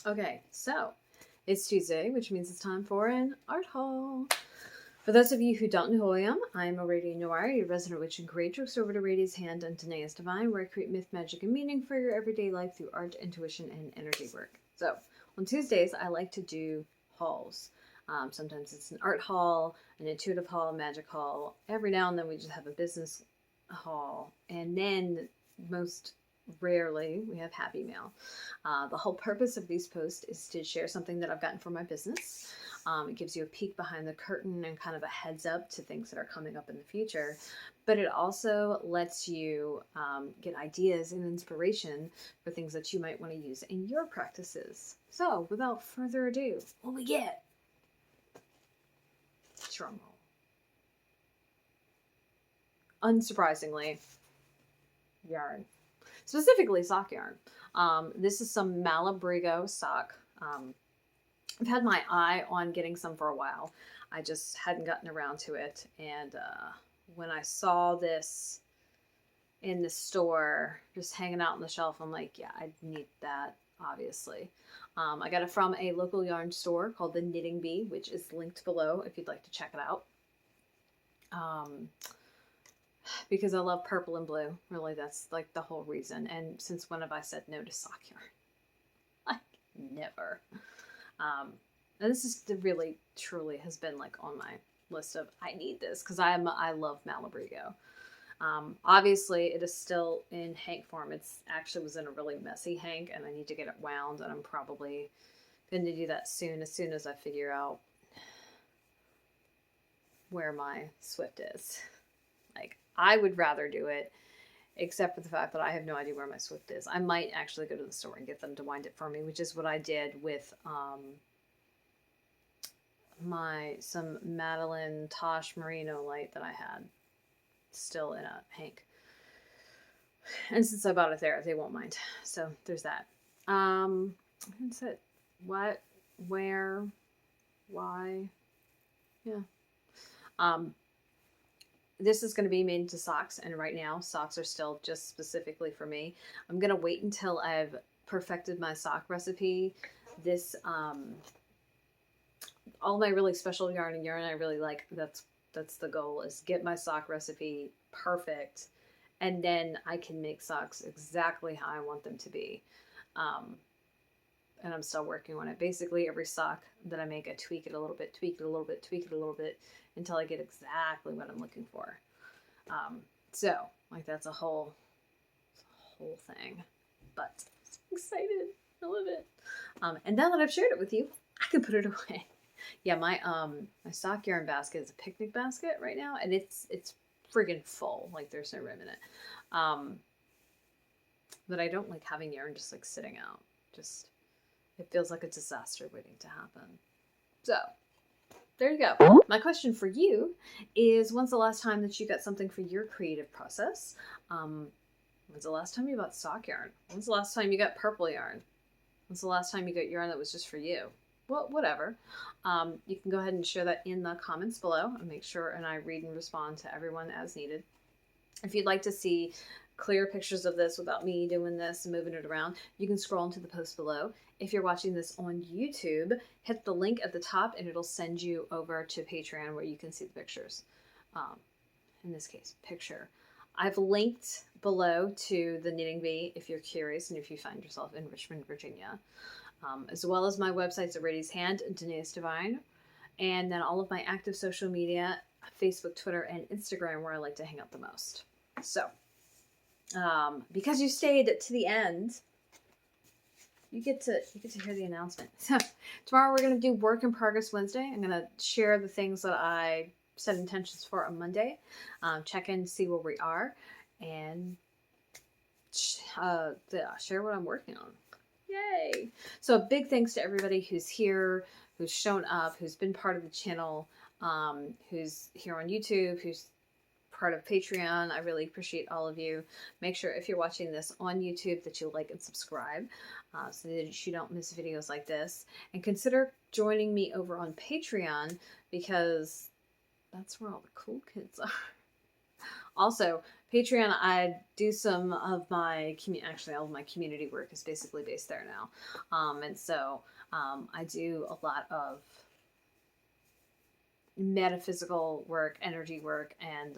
Okay, so it's Tuesday, which means it's time for an art haul. For those of you who don't know who I am Aradia, your resident witch and creatrix over to Radia's Hand and Danae's Divine, where I create myth, magic, and meaning for your everyday life through art, intuition, and energy work. So, on Tuesdays, I like to do hauls. Sometimes it's an art haul, an intuitive haul, a magic haul. Every now and then we just have a business haul. And then, most rarely, we have Happy Mail. The whole purpose of these posts is to share something that I've gotten for my business. It gives you a peek behind the curtain and kind of a heads up to things that are coming up in the future. But it also lets you get ideas and inspiration for things that you might want to use in your practices. So, without further ado, what we get? Drum roll. Unsurprisingly, yarn. Specifically sock yarn. This is some Malabrigo sock. I've had my eye on getting some for a while. I just hadn't gotten around to it. And when I saw this in the store, just hanging out on the shelf, I'm like, yeah, I need that, obviously. I got it from a local yarn store called the Knitting Bee, which is linked below if you'd like to check it out. Because I love purple and blue. Really, that's like the whole reason. And since when have I said no to sock yarn? Like, never. And this is really, truly has been like on my list of I need this because I love Malabrigo. Obviously, it is still in hank form. It's actually was in a really messy hank, and I need to get it wound, and I'm probably going to do that soon as I figure out where my Swift is. Like, I would rather do it, except for the fact that I have no idea where my Swift is. I might actually go to the store and get them to wind it for me, which is what I did with some Madeline Tosh Merino light that I had still in a hank. And since I bought it there, they won't mind. So there's that. That's it. What, where, why? Yeah. This is going to be made into socks, and right now socks are still just specifically for me. I'm going to wait until I've perfected my sock recipe. This, all my really special yarn I really like, that's the goal, is get my sock recipe perfect, and then I can make socks exactly how I want them to be. And I'm still working on it. Basically, every sock that I make, I tweak it a little bit, tweak it a little bit, tweak it a little bit, until I get exactly what I'm looking for. So, like, that's a whole thing. But I'm excited. I love it. And now that I've shared it with you, I can put it away. Yeah, my sock yarn basket is a picnic basket right now, and it's friggin' full. Like, there's no room in it. But I don't like having yarn just like sitting out. Just, it feels like a disaster waiting to happen. So, there you go. My question for you is, when's the last time that you got something for your creative process? When's the last time you bought sock yarn? When's the last time you got purple yarn? When's the last time you got yarn that was just for you? Well, whatever. You can go ahead and share that in the comments below, and make sure and I read and respond to everyone as needed. If you'd like to see clear pictures of this without me doing this and moving it around, you can scroll into the post below. If you're watching this on YouTube, hit the link at the top and it'll send you over to Patreon where you can see the pictures. In this case, picture. I've linked below to the Knitting Bee if you're curious and if you find yourself in Richmond, Virginia. As well as my websites at Radia's Hand and Danae's Divine. And then all of my active social media, Facebook, Twitter, and Instagram, where I like to hang out the most. So, because you stayed to the end, you get to hear the announcement. So tomorrow we're going to do Work in Progress Wednesday. I'm going to share the things that I set intentions for on Monday, check in, see where we are, and share what I'm working on. Yay! So big thanks to everybody who's here, who's shown up, who's been part of the channel, who's here on YouTube, who's part of Patreon. I really appreciate all of you. Make sure if you're watching this on YouTube that you like and subscribe so that you don't miss videos like this. And consider joining me over on Patreon, because that's where all the cool kids are. Also, Patreon, I do some of my actually all of my community work is basically based there now, and so I do a lot of metaphysical work, energy work, and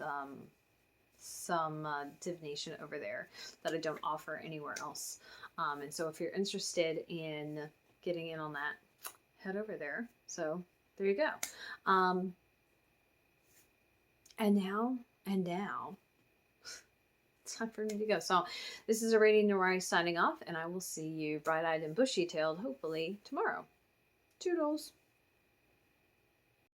some divination over there that I don't offer anywhere else. And so if you're interested in getting in on that, head over there. So there you go. And now, it's time for me to go. So this is Aradia Noari signing off, and I will see you bright-eyed and bushy-tailed, hopefully, tomorrow. Toodles.